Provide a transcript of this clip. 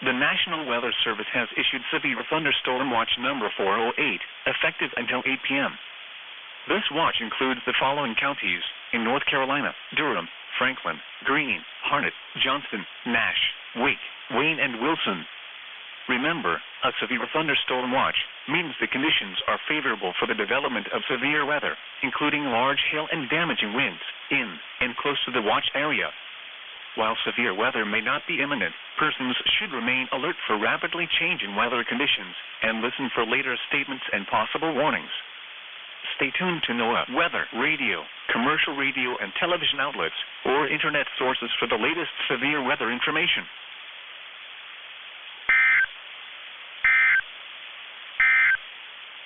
The National Weather Service has issued severe thunderstorm watch number 408, effective until 8 p.m. This watch includes the following counties in North Carolina: Durham, Franklin, Greene, Harnett, Johnston, Nash, Wake, Wayne, and Wilson. Remember, a severe thunderstorm watch means the conditions are favorable for the development of severe weather, including large hail and damaging winds in and close to the watch area. While severe weather may not be imminent, persons should remain alert for rapidly changing weather conditions and listen for later statements and possible warnings. Stay tuned to NOAA weather, radio, commercial radio and television outlets, or internet sources for the latest severe weather information.